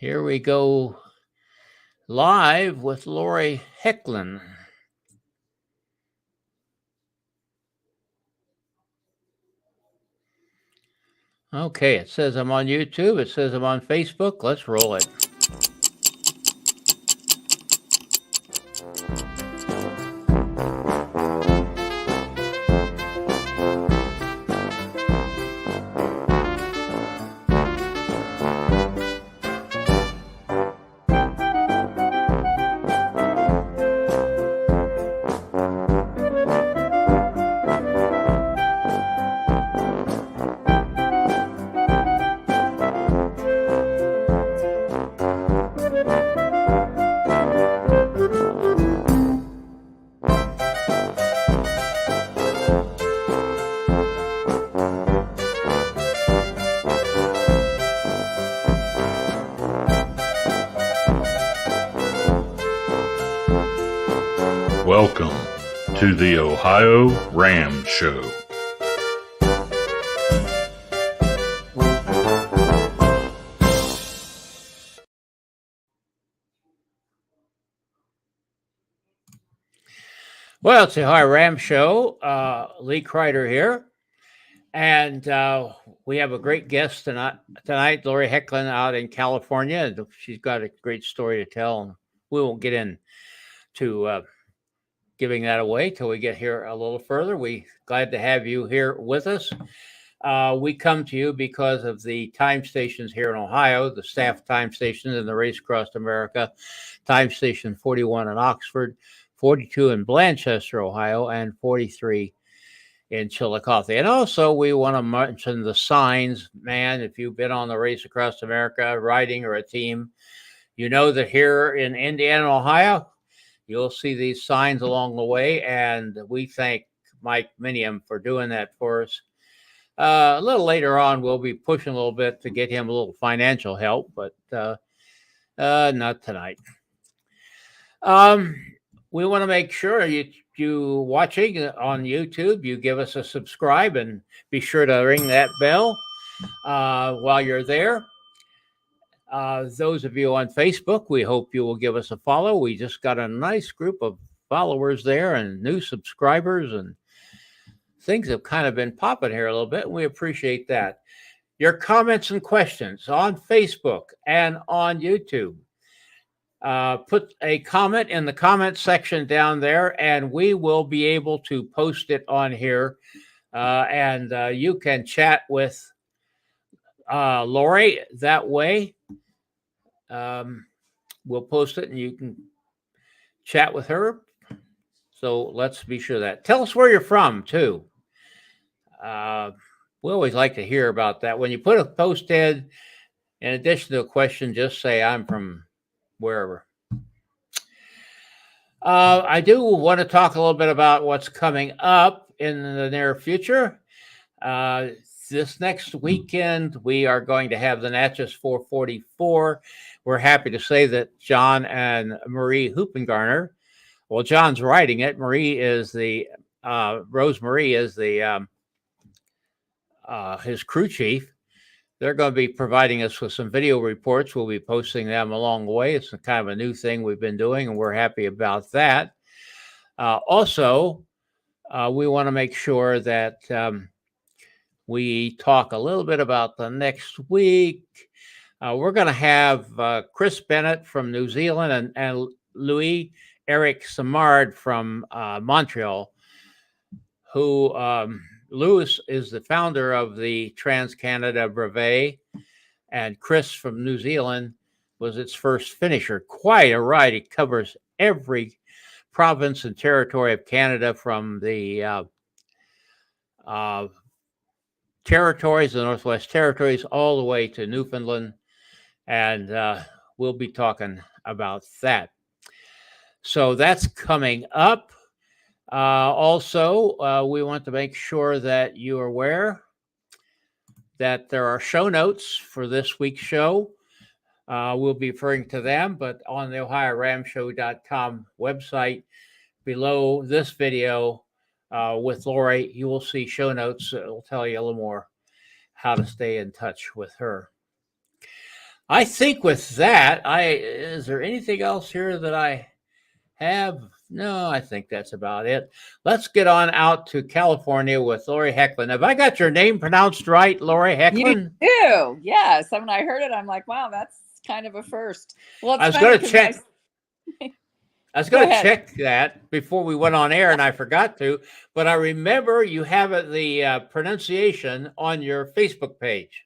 Here we go live with Lori Hoechlin. Okay, it says I'm on YouTube. It says I'm on Facebook. Let's roll it. Welcome to the OhioRAAM Show. Well, it's the OhioRAAM Show. Lee Kreider here. And we have a great guest tonight, Lori Hoechlin out in California. She's got a great story to tell. And we won't get into giving that away till we get here a little further. We're glad to have you here with us. We come to you because of the time stations here in Ohio, the staff time stations in the Race Across America, time station 41 in Oxford, 42 in Blanchester, Ohio, and 43 in Chillicothe. And also we want to mention the signs. Man, if you've been on the Race Across America riding or a team, you know that here in Indiana, Ohio, you'll see these signs along the way, and we thank Mike Minium for doing that for us. A little later on, we'll be pushing a little bit to get him a little financial help, but not tonight. We want to make sure you watching on YouTube, you give us a subscribe and be sure to ring that bell while you're there. Those of you on Facebook, we hope you will give us a follow. We just got a nice group of followers there and new subscribers, and things have kind of been popping here a little bit. And we appreciate that. Your comments and questions on Facebook and on YouTube. Put a comment in the comment section down there, and we will be able to post it on here. And you can chat with Lori that way. We'll post it and you can chat with her. So let's be sure that. Tell us where you're from too. We always like to hear about that. When you put a post in addition to a question, just say I'm from wherever. I do want to talk a little bit about what's coming up in the near future. This next weekend, we are going to have the Natchez 444. We're happy to say that John and Marie Hoopengarner, well, John's writing it. Marie is Rose Marie is his crew chief. They're going to be providing us with some video reports. We'll be posting them along the way. It's kind of a new thing we've been doing, and we're happy about that. Also, we want to make sure that we talk a little bit about the next week. We're going to have Chris Bennett from New Zealand and Louis Eric Samard from Montreal, who Louis is the founder of the Trans-Canada Brevet, and Chris from New Zealand was its first finisher. Quite a ride. It covers every province and territory of Canada, from the territories, the Northwest Territories, all the way to Newfoundland. And we'll be talking about that. So that's coming up. Also, we want to make sure that you are aware that there are show notes for this week's show. We'll be referring to them, but on the OhioRAAMShow.com website, below this video with Lori, you will see show notes that will tell you a little more how to stay in touch with her. I think with that, is there anything else here that I have? No, I think that's about it. Let's get on out to California with Lori Hoechlin. Have I got your name pronounced right, Lori You Hoechlin? do, yes. When I heard it, I'm like, wow, that's kind of a first. Well, I it's was funny going to because check. I was go going to ahead. check that before we went on air, and I forgot to. But I remember you have the pronunciation on your Facebook page.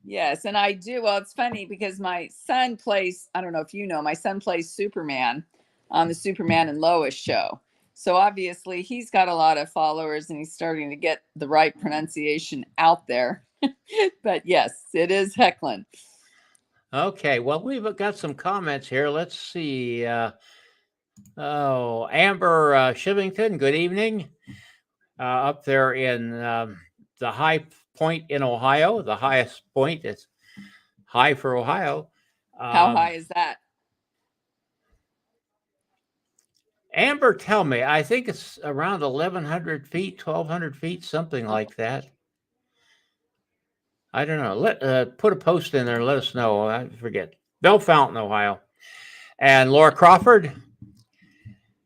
Yes, and I do. Well, it's funny because my son plays, I don't know if you know, my son plays Superman on the Superman and Lois show. So obviously he's got a lot of followers and he's starting to get the right pronunciation out there. But yes, it is Hoechlin. Okay, well, we've got some comments here. Let's see. Amber Shivington, good evening. Up there in the high point in Ohio, the highest point is high for Ohio. How high is that? Amber, tell me, I think it's around 1,100 feet, 1,200 feet, something like that. I don't know. Put a post in there and let us know. I forget. Bell Fountain, Ohio. And Laura Crawford,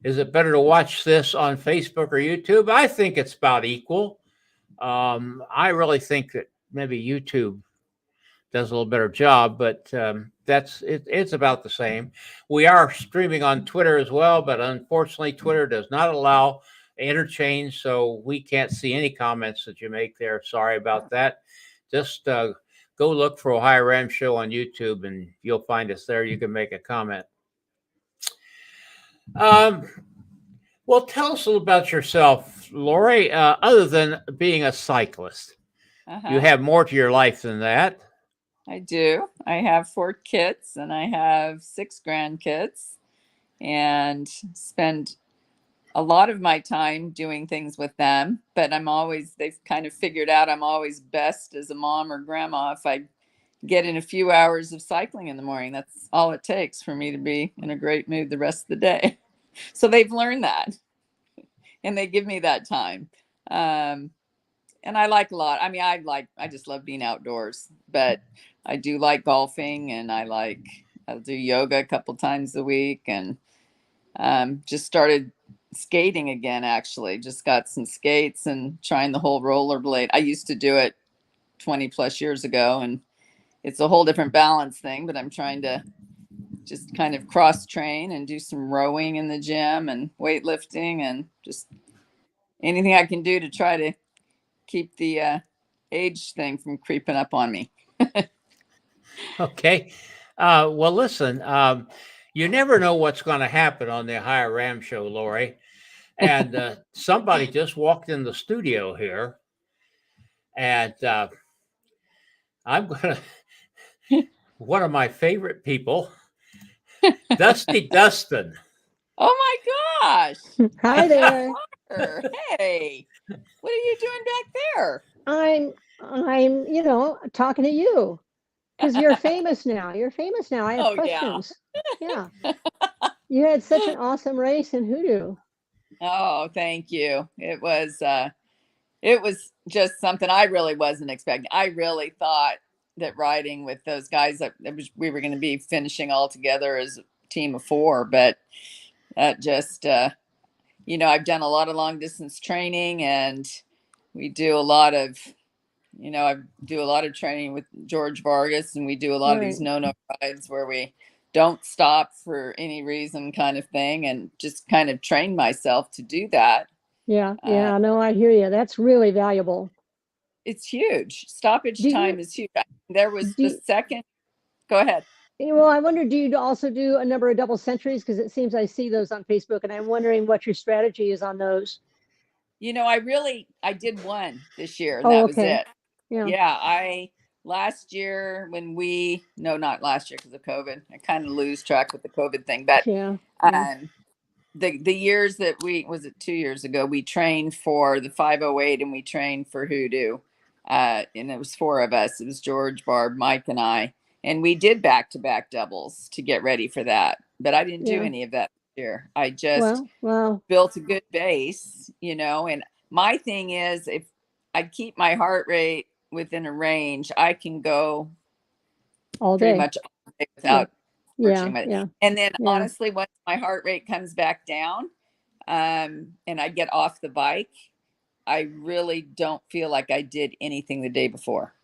is it better to watch this on Facebook or YouTube? I think it's about equal. I really think that maybe YouTube does a little better job, but that's it. It's about the same. We are streaming on Twitter as well, but unfortunately, Twitter does not allow interchange, so we can't see any comments that you make there. Sorry about that. Just go look for OhioRAAM Show on YouTube, and you'll find us there. You can make a comment. Well, tell us a little about yourself, Lori. Other than being a cyclist, you have more to your life than that. I do. I have 4 kids and I have 6 grandkids and spend a lot of my time doing things with them. But they've kind of figured out I'm always best as a mom or grandma if I get in a few hours of cycling in the morning. That's all it takes for me to be in a great mood the rest of the day. So they've learned that and they give me that time. And I like a lot. I mean, I just love being outdoors, but I do like golfing and I'll do yoga a couple times a week and just started skating again, actually. Just got some skates and trying the whole rollerblade. I used to do it 20 plus years ago and it's a whole different balance thing, but I'm trying to just kind of cross train and do some rowing in the gym and weightlifting and just anything I can do to try to keep the age thing from creeping up on me. Okay. Well, listen, you never know what's going to happen on the OhioRAAM Show, Lori. And somebody just walked in the studio here, and I'm going to, one of my favorite people, Dusty Dustin. Oh my gosh. Hi there. Hey, what are you doing back there? I'm, talking to you because you're famous now. You're famous now. I have questions. Yeah. You had such an awesome race in HooDoo. Oh, thank you. It was just something I really wasn't expecting. I really thought that riding with those guys we were going to be finishing all together as a team of 4, but that just I've done a lot of long distance training and we do a lot of I do a lot of training with George Vargas and we do a lot of these no rides where we don't stop for any reason kind of thing and just kind of train myself to do that. Yeah. No, I hear you. That's really valuable. It's huge. Stoppage time is huge. There was second. Go ahead. Well, I wonder, do you also do a number of double centuries? Because it seems I see those on Facebook and I'm wondering what your strategy is on those. I did one this year. And that was it. Yeah. Last year not last year because of COVID, I kind of lose track with the COVID thing, but the years that was it 2 years ago, we trained for the 508 and we trained for HooDoo. And it was 4 of us. It was George, Barb, Mike, and I. And we did back-to-back doubles to get ready for that. But I didn't do any of that this year. I just built a good base, and my thing is if I keep my heart rate within a range, I can go all pretty day. much all day without Yeah, searching. yeah. And then Yeah. honestly, once my heart rate comes back down, and I get off the bike, I really don't feel like I did anything the day before.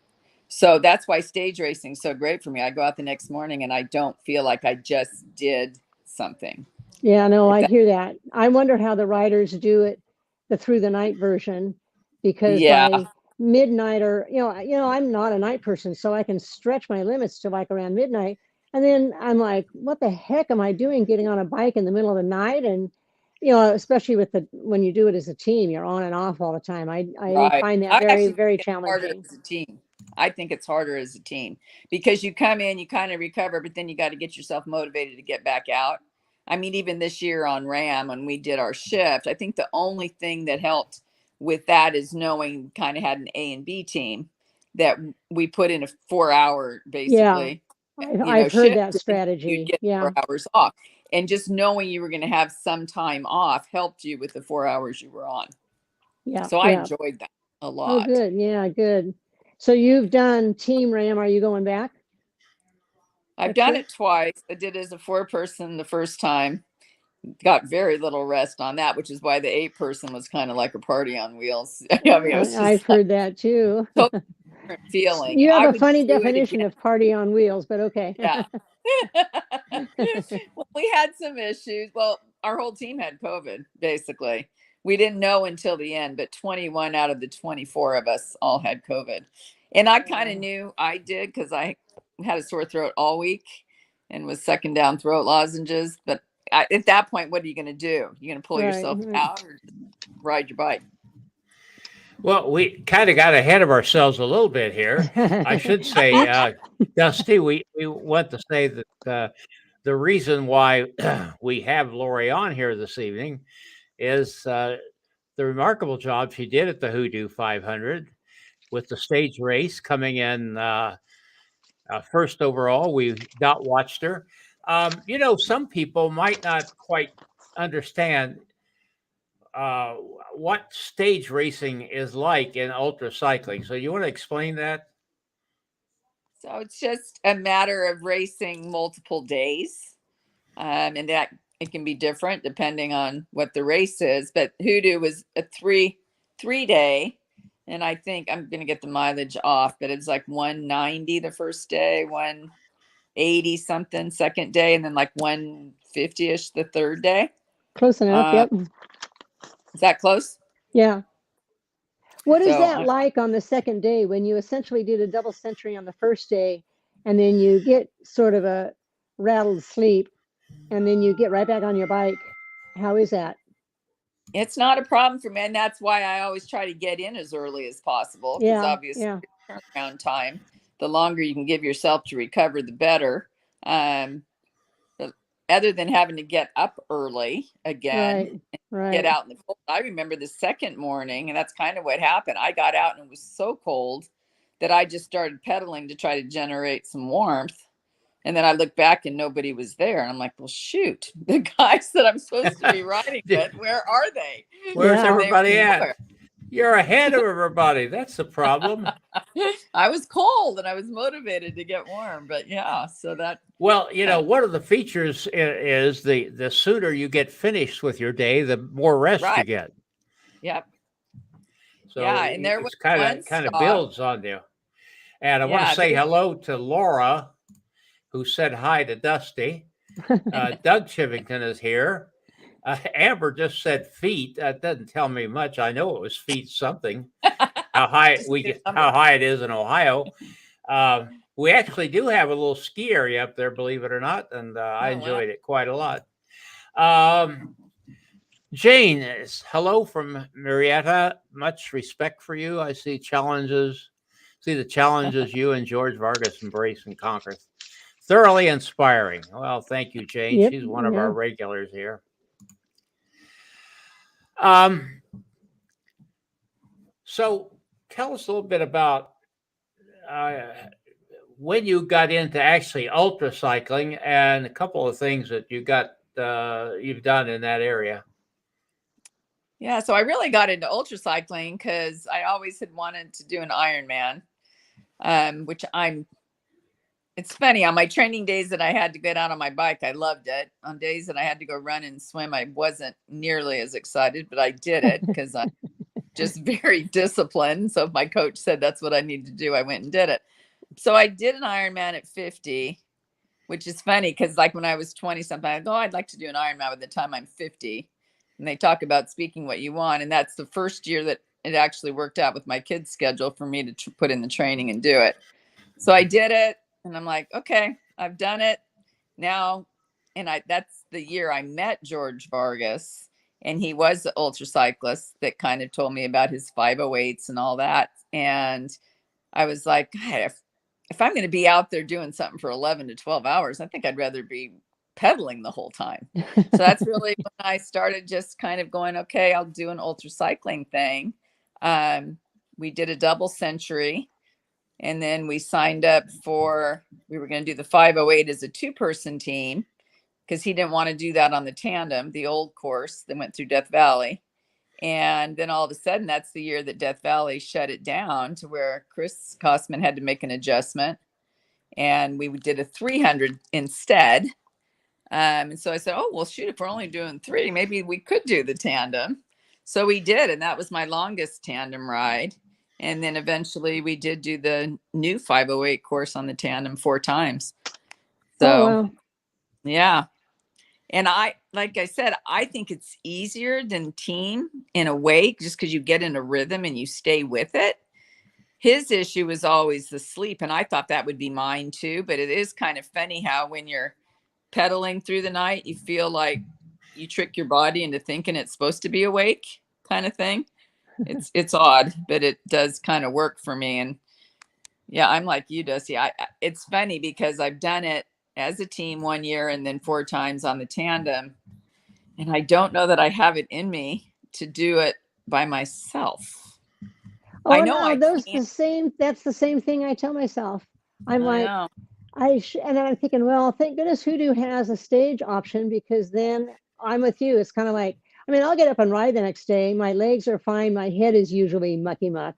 So that's why stage racing is so great for me. I go out the next morning and I don't feel like I just did something. Yeah, no, I hear that. I wonder how the riders do it, the through the night version, because Yeah, by midnight, or I'm not a night person, so I can stretch my limits to like around midnight. And then I'm like, what the heck am I doing getting on a bike in the middle of the night? And especially when you do it as a team, you're on and off all the time. I right. find that I very, actually very think it's harder challenging. as a team. I think it's harder as a team because you come in, you kind of recover, but then you got to get yourself motivated to get back out. I mean, even this year on RAM, when we did our shift, I think the only thing that helped with that is knowing kind of had an A and B team that we put in a 4 hour Yeah, basically, I've heard shift. that You'd strategy. get Yeah, 4 hours off. And just knowing you were going to have some time off helped you with the 4 hours you were on. yeah, So I yeah. enjoyed that a Oh, lot. good. Yeah, good. So you've done Team RAM. Are you going back I've next done year? it twice. I did it as a 4 person the first time. Got very little rest on that, which is why the 8 person was kind of like a party on wheels. I mean, it was I've just like heard that too. a totally different feeling. You have I a would funny do it definition again. of party on wheels, but okay. Yeah. Well, we had some issues. Well, our whole team had COVID, basically. We didn't know until the end, but 21 out of the 24 of us all had COVID. And I kind of knew I did because I had a sore throat all week and was sucking down throat lozenges. But at that point, what are you going to do? You're going to pull Right. yourself out or just ride your bike? Well, we kind of got ahead of ourselves a little bit here. I should say, Dusty, we want to say that the reason why we have Lori on here this evening is the remarkable job she did at the HooDoo 500 with the stage race coming in first overall. We watched her. Some people might not quite understand uh, what stage racing is like in ultra cycling. So you want to explain that? So it's just a matter of racing multiple days. And that it can be different depending on what the race is. But HooDoo was a three day, and I think I'm going to get the mileage off, but it's like 190 the first day, 180 something second day, and then like 150ish the third day. Close enough. Yep. Is that close? Yeah. What is So that like on the second day when you essentially did a double century on the first day and then you get sort of a rattled sleep and then you get right back on your bike? How is that? it's not a problem for me, and that's why I always try to get in as early as possible because Yeah. obviously Yeah. turnaround time, the longer you can give yourself to recover, the better. Other than having to get up early again, Right. get out in the cold. I remember the second morning, and that's kind of what happened. I got out and it was so cold that I just started pedaling to try to generate some warmth. And then I looked back and nobody was there. And I'm like, well, shoot, the guys that I'm supposed to be riding with, where are they? Where's Yeah. everybody at? You're ahead of everybody. That's the problem. I was cold and I was motivated to get warm, but yeah, so that. Well, one of the features is the sooner you get finished with your day, the more rest you get. Yep. So yeah, and there was it's kind of builds on you. And I want to say hello to Laura, who said hi to Dusty. Doug Chivington is here. Amber just said feet. That doesn't tell me much. I know it was feet something. How high it is in Ohio. We actually do have a little ski area up there, believe it or not, and I enjoyed it quite a lot. Jane, hello from Marietta. Much respect for you. I see the challenges you and George Vargas embrace and conquer. Thoroughly inspiring. Well, thank you, Jane. Yep, She's one of our regulars here. So tell us a little bit about when you got into actually ultra cycling and a couple of things that you've done in that area. Yeah, so I really got into ultra cycling because I always had wanted to do an Ironman, which I'm it's funny, on my training days that I had to get out on my bike, I loved it. On days that I had to go run and swim, I wasn't nearly as excited, but I did it because I'm just very disciplined. So if my coach said that's what I needed to do, I went and did it. So I did an Ironman at 50, which is funny because like when I was 20 something, I go, oh, I'd like to do an Ironman by the time I'm 50. And they talk about speaking what you want. And that's the first year that it actually worked out with my kids' schedule for me to put in the training and do it. So I did it. And I'm like, okay, I've done it now. And that's the year I met George Vargas. And he was the ultra cyclist that kind of told me about his 508s and all that. And I was like, God, if I'm going to be out there doing something for 11 to 12 hours, I think I'd rather be pedaling the whole time. So that's really when I started just kind of going, okay, I'll do an ultra cycling thing. We did a double century. And then we signed up we were going to do the 508 as a 2-person team because he didn't want to do that on the tandem, the old course that went through Death Valley. And then all of a sudden, that's the year that Death Valley shut it down to where Chris Kosman had to make an adjustment. And we did a 300 instead. And so I said, oh, well, shoot, if we're only doing 3, maybe we could do the tandem. So we did. And that was my longest tandem ride. And then eventually we did do the new 508 course on the tandem 4 times. So, Oh, wow. yeah. And like I said, I think it's easier than team in a way, just because you get in a rhythm and you stay with it. His issue was always the sleep. And I thought that would be mine too. But it is kind of funny how when you're pedaling through the night, you feel like you trick your body into thinking it's supposed to be awake kind of thing. It's odd, but it does kind of work for me. And yeah, I'm like you, Dusty. It's funny because I've done it as a team 1 year and then 4 times on the tandem. And I don't know that I have it in me to do it by myself. Oh, I know I that's can't. the same thing I tell myself. I'm I like, know. and then I'm thinking, well, thank goodness HooDoo has a stage option because then I'm with you. It's kind of like, I mean, I'll get up and ride the next day. My legs are fine. My head is usually mucky muck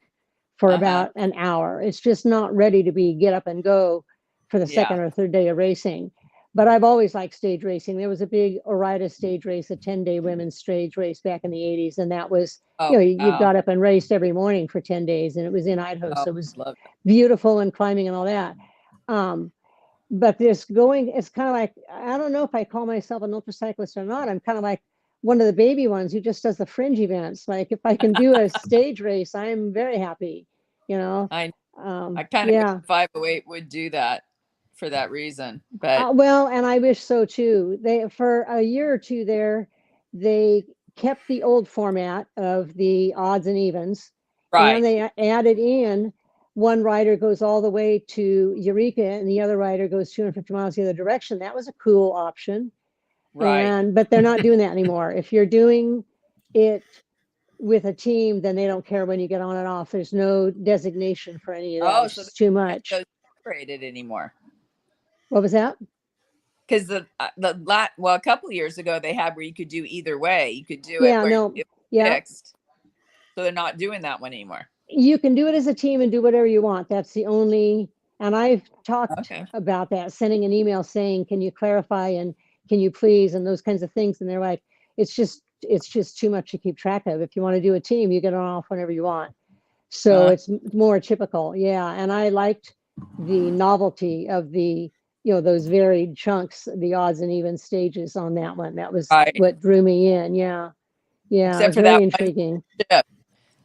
for about an hour. It's just not ready to get up and go for the second or third day of racing. But I've always liked stage racing. There was a big OhioRAAM stage race, a 10-day women's stage race back in the 80s. And that was, you got up and raced every morning for 10 days. And it was in Idaho. So it was beautiful and climbing and all that. But it's kind of like, I don't know if I call myself an ultra cyclist or not. I'm kind of like one of the baby ones who just does the fringe events. Like if I can do a stage race, I'm very happy, I kind of wish 508 would do that for that reason. But well, and I wish so too. For a year or two there, they kept the old format of the odds and evens. right. And they added in one rider goes all the way to Eureka and the other rider goes 250 miles the other direction. That was a cool option. Right. But they're not doing that anymore. If you're doing it with a team, then they don't care when you get on and off. There's no designation for any of that. It's just too much. Separated anymore. What was that? Because a couple of years ago they had where you could do either way. You could do it where it was fixed. So they're not doing that one anymore. You can do it as a team and do whatever you want. That's the only, and I've talked about that, sending an email saying, can you clarify and can you please, and those kinds of things. And they're like, it's just too much to keep track of. If you want to do a team, you get on off whenever you want. So it's more typical. Yeah. And I liked the novelty of the, those varied chunks, the odds and even stages on that one. That was what drew me in. Yeah. Yeah. Except for very intriguing.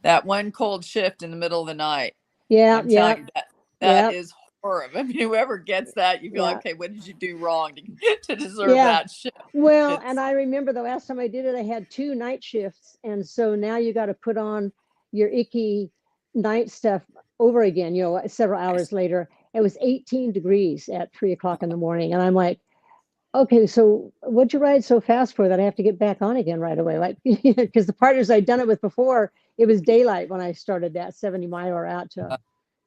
That one cold shift in the middle of the night. Yeah. I'm telling you that is horrible. I mean, whoever gets that, you feel like, okay, what did you do wrong to deserve that shift? Well, and I remember the last time I did it, I had 2 night shifts. And so now you got to put on your icky night stuff over again, several hours later. It was 18 degrees at 3 o'clock in the morning. And I'm like, okay, so what'd you ride so fast for that I have to get back on again right away? Like, because the partners I'd done it with before, it was daylight when I started that 70-mile out to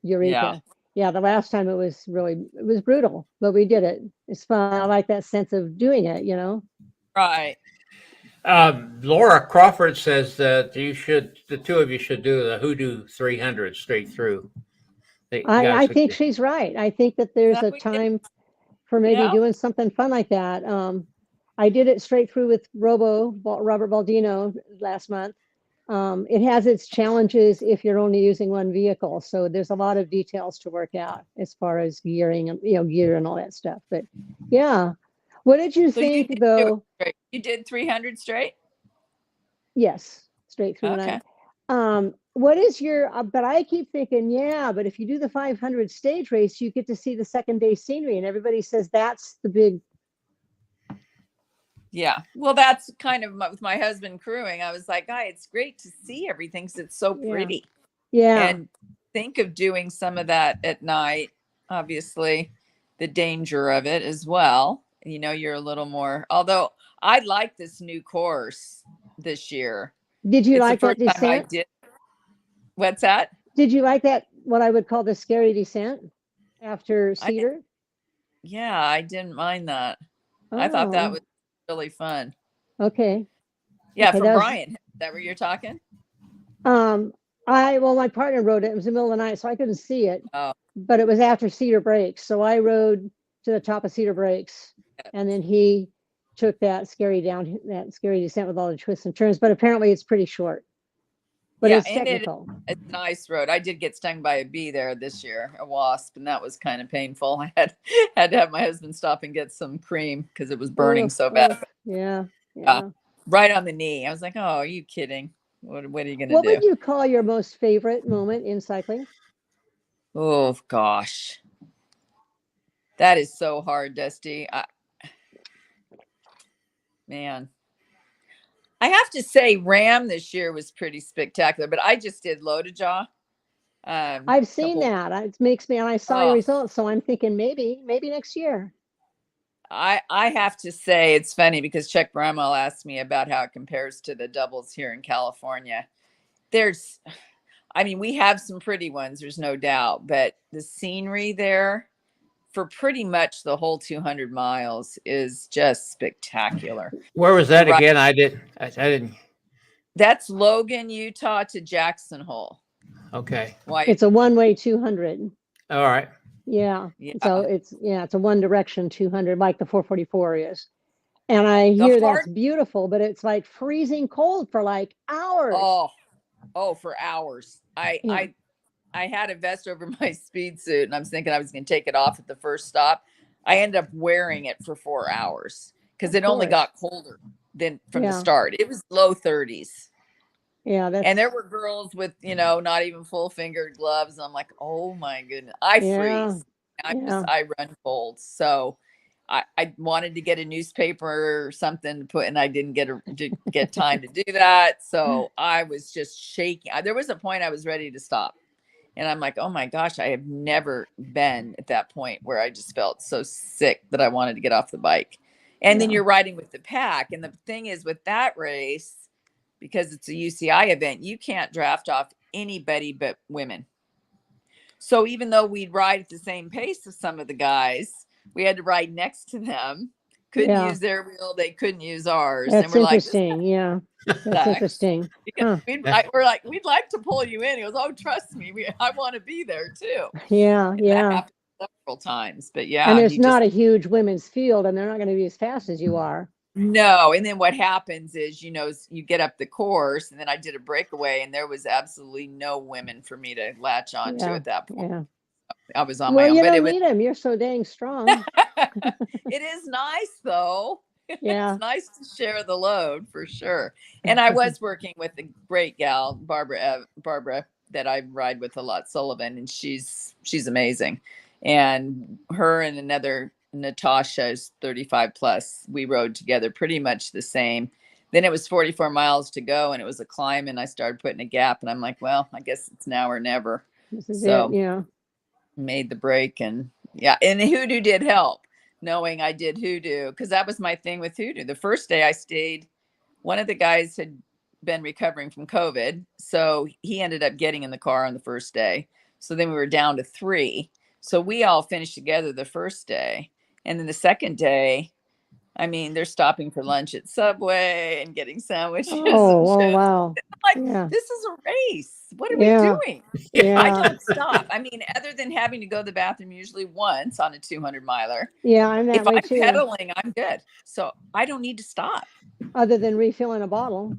Eureka. Yeah, the last time it was brutal, but we did it. It's fun. I like that sense of doing it, Right. Laura Crawford says that the 2 of you should do the HooDoo 300 straight through. I think she's right. I think that there's a we did. time for maybe Yeah. doing something fun like that. I did it straight through with Robert Baldino last month. It has its challenges if you're only using one vehicle. So there's a lot of details to work out as far as gearing and, gear and all that stuff. But yeah, what did you So you think did though? You did 300 straight? Yes, straight through. Okay. What is your, but I keep thinking, yeah, but if you do the 500 stage race, you get to see the second day scenery, and everybody says that's the big. Yeah. Well, that's kind of with my husband crewing. I was like, it's great to see everything because it's so pretty. Yeah. And think of doing some of that at night. Obviously, the danger of it as well. You're a little more, although I like this new course this year. Did you It's like the that first time I descent? did. What's that? Did you like that, what I would call the scary descent after Cedar? Yeah, I didn't mind that. I thought that was really fun. Okay. Yeah, okay, from Brian. Is that what you're talking? My partner rode it. It was the middle of the night, so I couldn't see it. Oh. But it was after Cedar Breaks. So I rode to the top of Cedar Breaks, and then he took that scary descent with all the twists and turns. But apparently it's pretty short. But it's technical. It's a nice road. I did get stung by a bee there this year, a wasp, and that was kind of painful. I had to have my husband stop and get some cream because it was burning so bad. Yeah. Right on the knee. I was like, "Oh, are you kidding? What are you going to do?" What would you call your most favorite moment in cycling? Oh gosh, that is so hard, Dusty. Man, I have to say, RAM this year was pretty spectacular. But I just did Lodajaw. I've seen that. It makes me, and I saw your results, so I'm thinking maybe next year. I have to say it's funny because Chuck Bramwell asked me about how it compares to the doubles here in California. We have some pretty ones, there's no doubt, but the scenery there for pretty much the whole 200 miles is just spectacular. Where was that again? I didn't. That's Logan, Utah to Jackson Hole. Okay. It's a one-way 200. All right. Yeah. So it's a one direction 200 like the 444 is. And I hear that's beautiful, but it's like freezing cold for like hours. For hours. I had a vest over my speed suit and I was thinking I was going to take it off at the first stop. I ended up wearing it for 4 hours because it only got colder than from the start. It was low 30s. Yeah. And there were girls with, not even full fingered gloves. I'm like, oh my goodness, I freeze. I run cold. So I wanted to get a newspaper or something to put, and I didn't get time to do that. So I was just shaking. There was a point I was ready to stop. And I'm like, oh my gosh, I have never been at that point where I just felt so sick that I wanted to get off the bike. And then you're riding with the pack. And the thing is with that race, because it's a UCI event, you can't draft off anybody but women. So even though we'd ride at the same pace as some of the guys, we had to ride next to them. Couldn't use their wheel. They couldn't use ours. That's and we're interesting. That's interesting. Because we're like, we'd like to pull you in. He goes, oh, trust me. I want to be there too. Yeah. That happened several times. But yeah. And there's not a huge women's field and they're not going to be as fast as you are. No. And then what happens is, you get up the course, and then I did a breakaway and there was absolutely no women for me to latch on to at that point. Yeah. I was on my own. You don't need them. You're so dang strong. It is nice though. Yeah. It's nice to share the load for sure. And I was working with a great gal, Barbara, that I ride with a lot, Sullivan, and she's amazing. And her and another Natasha is 35 plus. We rode together pretty much the same. Then it was 44 miles to go and it was a climb, and I started putting a gap, and I'm like, well, I guess it's now or never. Made the break, and and the HooDoo did help, knowing I did HooDoo, because that was my thing with HooDoo. The first day I stayed, one of the guys had been recovering from COVID, so he ended up getting in the car on the first day. So then we were down to 3. So we all finished together the first day. And then the second day, I mean, they're stopping for lunch at Subway and getting sandwiches and Oh, chips. wow. Like, Yeah. this is a race. What are we Yeah. doing? I Yeah. don't stop. I mean, other than having to go to the bathroom usually once on a 200 miler, Yeah, I'm that if way I'm too. pedaling, I'm good. So I don't need to stop. Other than refilling a bottle.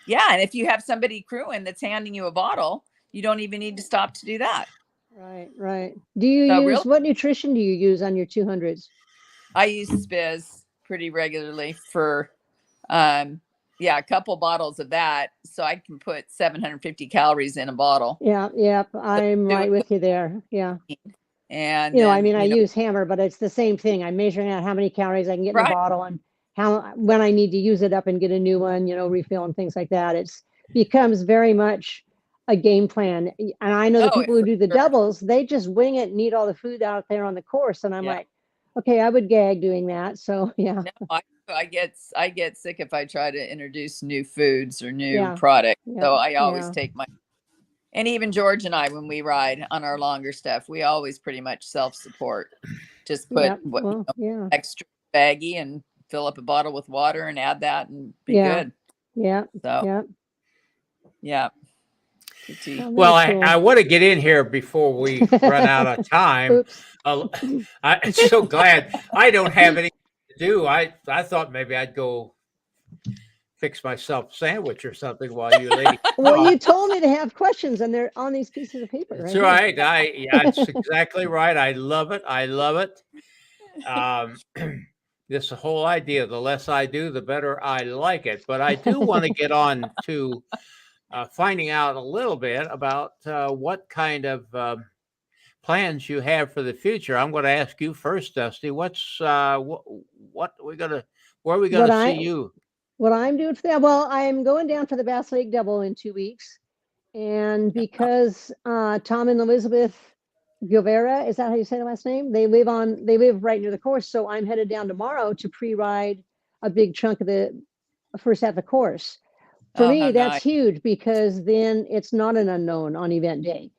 Yeah. And if you have somebody crewing that's handing you a bottle, you don't even need to stop to do that. Right, right. Do you So use, what nutrition do you use on your 200s? I use Spiz pretty regularly for, a couple bottles of that. So I can put 750 calories in a bottle. Yeah, yep. I'm right with you there. Yeah. And I then, mean, I use Hammer, but it's the same thing. I'm measuring out how many calories I can get in a Right. bottle and how, when I need to use it up and get a new one, refill and things like that. It's becomes very much a game plan. And I know the people who do the sure. doubles, they just wing it and eat all the food out there on the course. And I'm Yeah. like, okay, I would gag doing that. So yeah. No, I get sick if I try to introduce new foods or new Yeah. products. Yeah. So I always Yeah. take and even George and I, when we ride on our longer stuff, we always pretty much self-support. Just put Yeah. Well, yeah. extra baggie and fill up a bottle with water and add that and be Yeah. good. Yeah. So Yeah. yeah. Oh, Well, very cool. I want to get in here before we run out of time. Oops. I'm so glad I don't have anything to do. I thought maybe I'd go fix myself a sandwich or something while you ladies Well, talk. you told me to have questions, and they're on these pieces of paper. That's right here. right. That's exactly right. I love it. I love it. This whole idea, the less I do, the better I like it. But I do want to get on to finding out a little bit about what kind of plans you have for the future. I'm going to ask you first, Dusty. What's what we're gonna where are we going to see you? What I'm doing for that? Well, I'm going down for the Bass Lake Double in 2 weeks, and because Tom and Elizabeth Guevara, is that how you say the last name? They live right near the course, so I'm headed down tomorrow to pre-ride a big chunk of the first half of the course. For me, that's huge because then it's not an unknown on event day.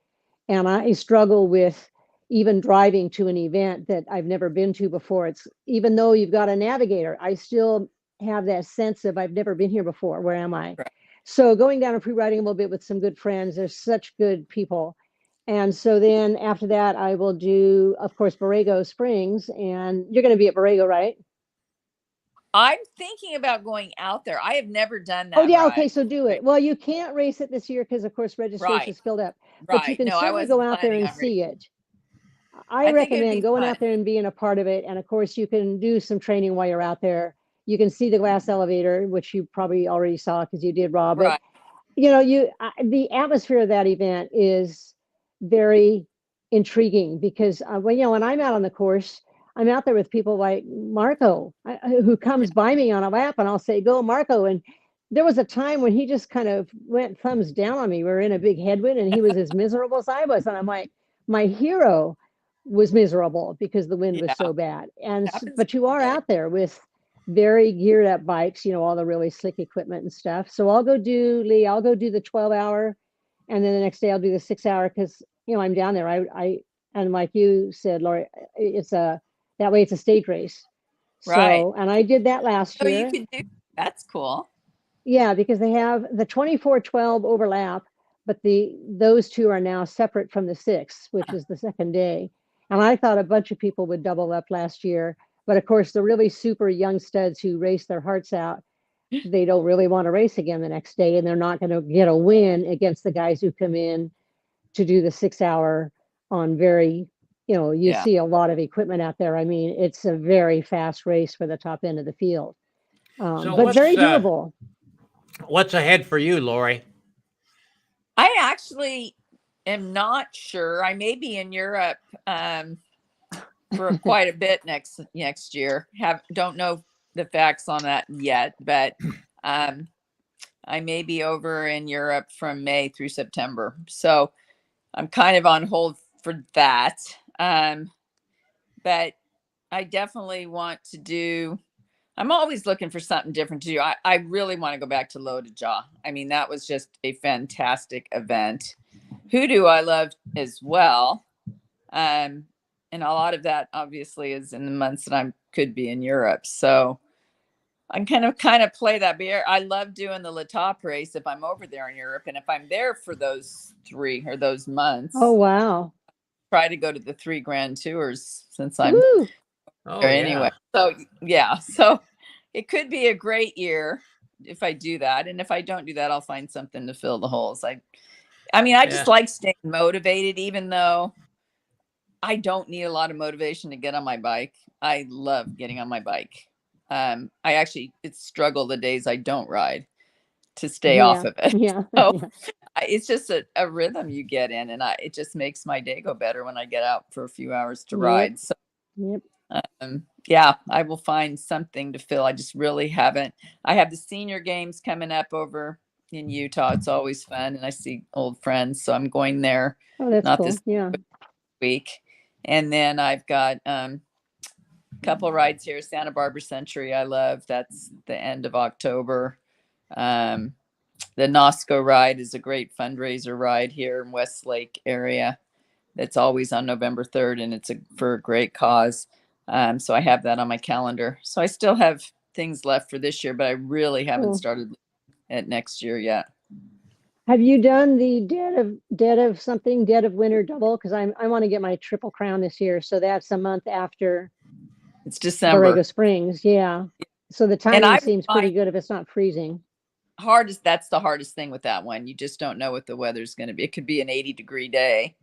And I struggle with even driving to an event that I've never been to before. It's even though you've got a navigator, I still have that sense of I've never been here before. Where am I? Right. So going down and pre-riding a little bit with some good friends. There's such good people. And so then after that, I will do, of course, Borrego Springs. And you're going to be at Borrego, right? I'm thinking about going out there. I have never done that. Oh, yeah. Okay. So do it. Well, you can't race it this year because, of course, registration is filled up. But you can certainly go out there and see it. I recommend going out there and being a part of it. And, of course, you can do some training while you're out there. You can see the glass elevator, which you probably already saw because you did, Rob. But, the atmosphere of that event is very intriguing because, when I'm out on the course, I'm out there with people like Marco, who comes by me on a lap, and I'll say, "Go, Marco." And there was a time when he just kind of went thumbs down on me. We were in a big headwind, and he was as miserable as I was. And I'm like, my hero was miserable because the wind was so bad. But you are out there with very geared up bikes, all the really slick equipment and stuff. So I'll go do the 12-hour, and then the next day I'll do the 6-hour because, I'm down there. And like you said, Lori, that way it's a stage race. Right. So, and I did that last year. You can do, that's cool. Yeah, because they have the 24-12 overlap, but those two are now separate from the 6, which is the second day. And I thought a bunch of people would double up last year. But of course, the really super young studs who race their hearts out, they don't really want to race again the next day. And they're not going to get a win against the guys who come in to do the 6-hour on very, you see a lot of equipment out there. I mean, it's a very fast race for the top end of the field, but very doable. What's ahead for you, Lori? I actually am not sure. I may be in Europe for quite a bit next year. Don't know the facts on that yet, but I may be over in Europe from May through September. So I'm kind of on hold for that. But I definitely want to do, I'm always looking for something different to do. I really want to go back to Loaded Jaw. I mean, that was just a fantastic event. HooDoo I loved as well. And a lot of that obviously is in the months that I could be in Europe. So I'm kind of play that beer. I love doing the La Top race if I'm over there in Europe, and if I'm there for those 3 or those months, Oh, wow. try to go to the 3 grand tours since I'm Woo. Oh, there yeah. anyway. So yeah, so it could be a great year if I do that, and if I don't do that, I'll find something to fill the holes. I mean, I just like staying motivated, even though I don't need a lot of motivation to get on my bike. I love getting on my bike. I actually struggle the days I don't ride to stay off of it. Yeah. So Yeah. it's just a rhythm you get in, and it just makes my day go better when I get out for a few hours to ride. So Yep. yeah, I will find something to fill. I just really haven't. I have the senior games coming up over in Utah. It's always fun, and I see old friends, so I'm going there. Oh, that's Not cool. this Yeah. week, and then I've got couple rides here, Santa Barbara Century. I love. That's the end of October. The NOSCO ride is a great fundraiser ride here in Westlake area. It's always on November 3rd, and it's for a great cause. So I have that on my calendar. So I still have things left for this year, but I really haven't Cool. started at next year yet. Have you done the dead of winter double? Because I want to get my triple crown this year. So that's a month after It's December. Borrego Springs. Yeah. So the timing seems pretty good if it's not freezing. That's the hardest thing with that one. You just don't know what the weather's going to be. It could be an 80-degree day,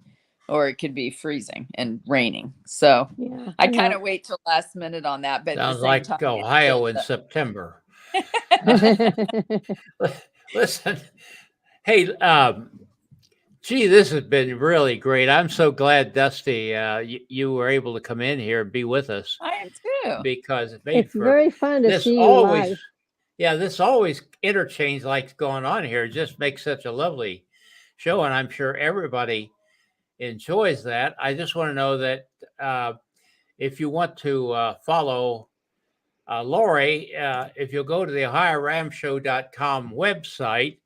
or it could be freezing and raining. So Yeah. I kind of wait till last minute on that. But Sounds like time, Ohio in September. Listen, hey, gee, this has been really great. I'm so glad, Dusty, you were able to come in here and be with us. I am too. Because it's very fun to see you live. Yeah, this always interchange like going on here just makes such a lovely show, and I'm sure everybody enjoys that. I just want to know that if you want to follow Lori, if you'll go to the OhioRAAMShow.com website,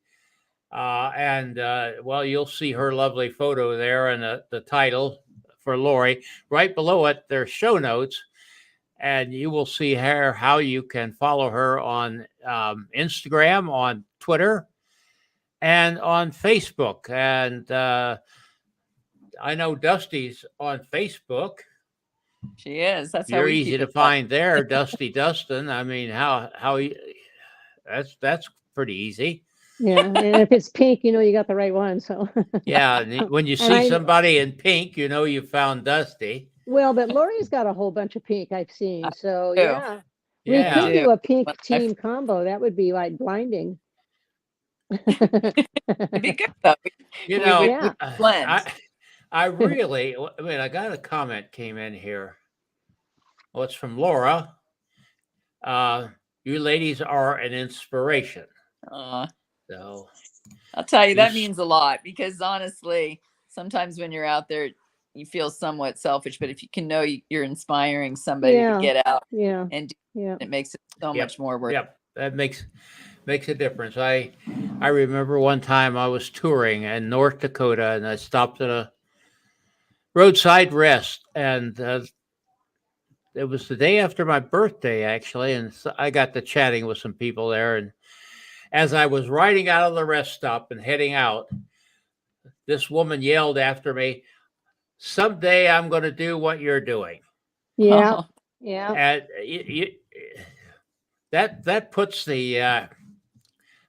well, you'll see her lovely photo there and the title for Lori. Right below it, there's show notes, and you will see how you can follow her on Instagram, on Twitter, and on Facebook. And I know Dusty's on Facebook. She is. That's You're how we easy to find there, Dusty Dustin. I mean, that's pretty easy. Yeah, and if it's pink, you got the right one. So yeah, when you see somebody in pink, you found Dusty. Well, but Lori's got a whole bunch of pink I've seen. So yeah, we Yeah. could do a pink team combo. That would be like blinding. It'd be good though. I really, I got a comment came in here. Well, it's from Laura. You ladies are an inspiration. So I'll tell you, that means a lot, because honestly, sometimes when you're out there, you feel somewhat selfish, but if you can know you're inspiring somebody to get out and do, it makes it so much more worth. Yep, that makes a difference. I remember one time I was touring in North Dakota, and I stopped at a roadside rest, and it was the day after my birthday, actually, and so I got to chatting with some people there. And as I was riding out of the rest stop and heading out, this woman yelled after me, "Someday I'm going to do what you're doing." Yeah, yeah. And that puts the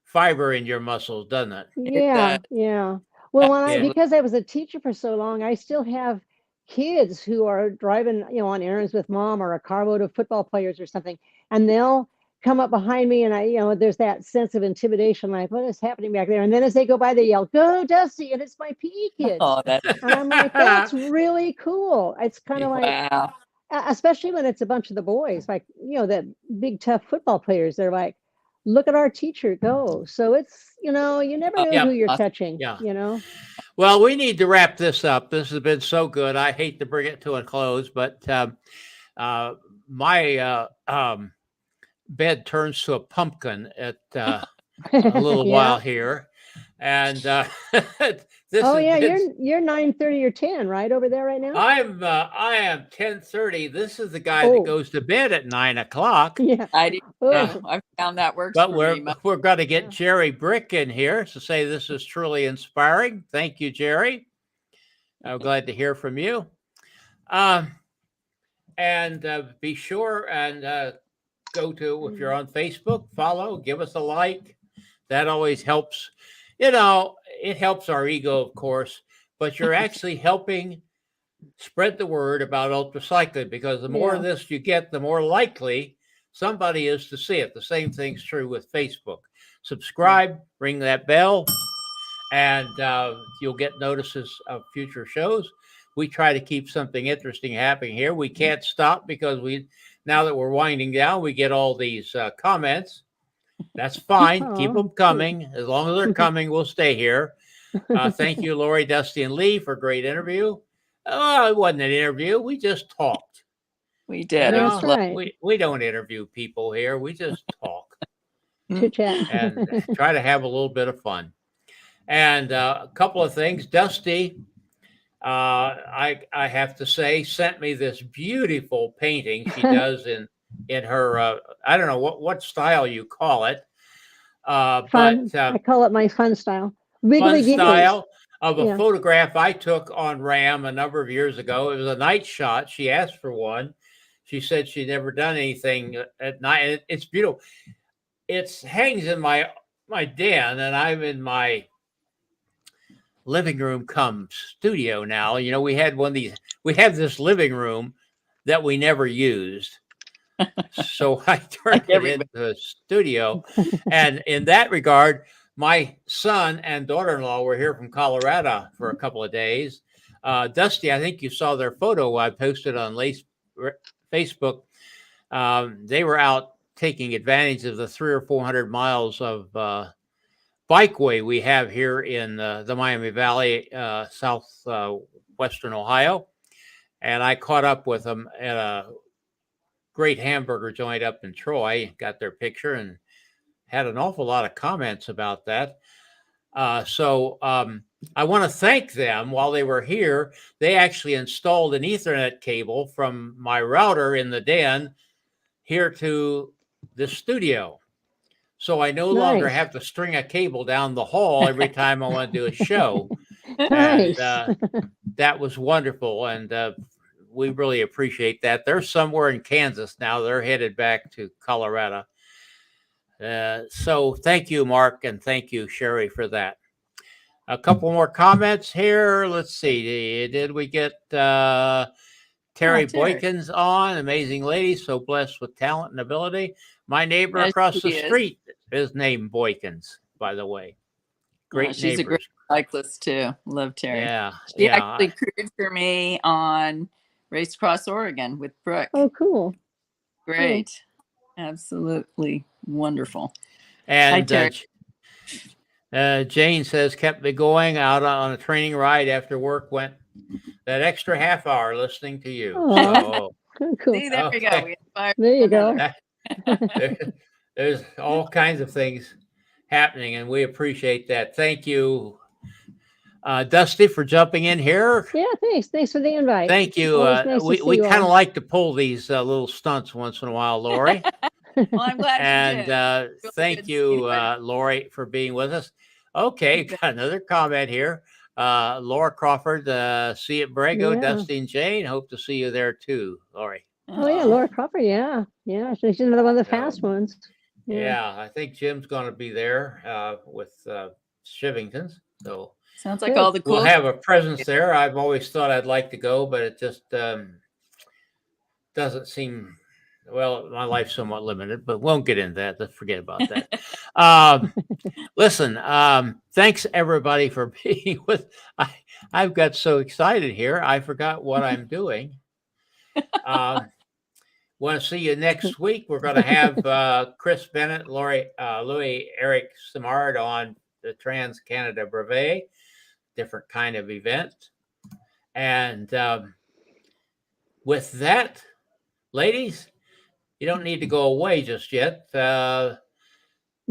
fiber in your muscles, doesn't it? Yeah, yeah. Well, because I was a teacher for so long, I still have kids who are driving, on errands with mom, or a carload of football players or something, and they'll come up behind me, and there's that sense of intimidation, like, what is happening back there? And then as they go by, they yell, "Go, Dusty!" And it's my PE kids. And I'm like, that's really cool. It's kind of like, especially when it's a bunch of the boys, like, the big tough football players. They're like, "Look at our teacher go." So it's, you never know who you're touching. Well, we need to wrap this up. This has been so good. I hate to bring it to a close, but my bed turns to a pumpkin at a little while here. And This Oh has yeah, been you're 9:30 or 10 right over there right now. I am 10:30. This is the guy that Oh goes to bed at 9 o'clock. yeah. I do Uh, too. Oh I found that works but for me. we're going to get yeah. Jerry Brick in here to say this is truly inspiring. Thank you, Jerry. I'm glad to hear from you. Um, and be sure and go to, if you're on Facebook, follow, give us a like. That always helps. You know, it helps our ego, of course, but you're actually helping spread the word about ultracycling, because the more of Yeah. this you get, the more likely somebody is to see it. The same thing's true with Facebook. Subscribe, ring that bell, and you'll get notices of future shows. We try to keep something interesting happening here. We can't stop because now that we're winding down, we get all these comments. That's fine. Keep Oh, them coming. As long as they're coming, we'll stay here. Thank you, Lori, Dusty, and Lee, for a great interview. Oh, it wasn't an interview. We just talked. We did. It was that's know, right. we don't interview people here. We just talk Chit chat. and try to have a little bit of fun. And a couple of things. Dusty, I have to say, sent me this beautiful painting she does in her I don't know what style you call it, Fun. but I call it my fun style. fun Wiggly gigglies. style of a Yeah. photograph I took on RAM a number of years ago. It was a night shot. She asked for one. She said she'd never done anything at night. It's beautiful. It hangs in my den, and I'm in my living room come studio now. You know, we had one of these. We have this living room that we never used. So I turned it into a studio. And in that regard, my son and daughter-in-law were here from Colorado for a couple of days. Dusty, I think you saw their photo I posted on Facebook. They were out taking advantage of the 300 or 400 miles of bikeway we have here in the Miami Valley, southwestern Ohio. And I caught up with them at a great hamburger joint up in Troy, got their picture and had an awful lot of comments about that. So I want to thank them. While they were here, they actually installed an Ethernet cable from my router in the den here to the studio. So I no longer Nice. have to string a cable down the hall every time I want to do a show. Nice. And that was wonderful. And we really appreciate that. They're somewhere in Kansas now. They're headed back to Colorado. So thank you, Mark, and thank you, Sherry, for that. A couple more comments here. Let's see. Did we get Terry Terry. Boykins on? Amazing lady, so blessed with talent and ability. My neighbor Yes, across she the is. street is named Boykins, by the way. Great She's a great neighbors. cyclist too. Love Terry. Yeah. She yeah. actually crewed for me on Race Across Oregon with Brooke. Oh, cool. Great. Absolutely wonderful. And Hi, Terry. Jane says, kept me going out on a training ride after work, went that extra half hour listening to you. Aw. So Cool. See, there we go. okay. We inspired There you go. another. There's all kinds of things happening, and we appreciate that. Thank you, Dusty, for jumping in here. Yeah, thanks. Thanks for the invite. Thank you. Always nice to we see you kind of all. like to pull these little stunts once in a while, Lori. Well, I'm glad you And did. Really thank good to see you, you. Lori, for being with us. Okay, got another comment here. Laura Crawford, see you at Borrego, Yeah. Dusty and Jane. Hope to see you there too, Lori. Oh yeah, Laura Crawford. Yeah, yeah. She's another one of the fast ones. Yeah, I think Jim's going to be there with Shivington's. So Sounds like Good. all the cool. we'll have a presence there. I've always thought I'd like to go, but it just doesn't seem. Well, my life's somewhat limited, but won't get into that. Let's forget about that. Listen, thanks everybody for being with. I've got so excited here. I forgot what I'm doing. Want to see you next week. We're going to have Chris Bennett, Louis Eric Simard on the Trans Canada Brevet, different kind of event. And with that, ladies, you don't need to go away just yet.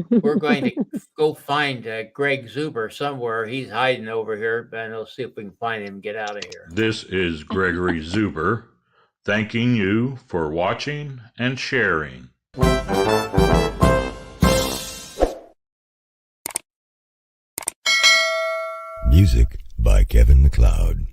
We're going to go find Greg Zuber somewhere. He's hiding over here, and we'll see if we can find him and get out of here. This is Gregory Zuber, thanking you for watching and sharing. Music by Kevin MacLeod.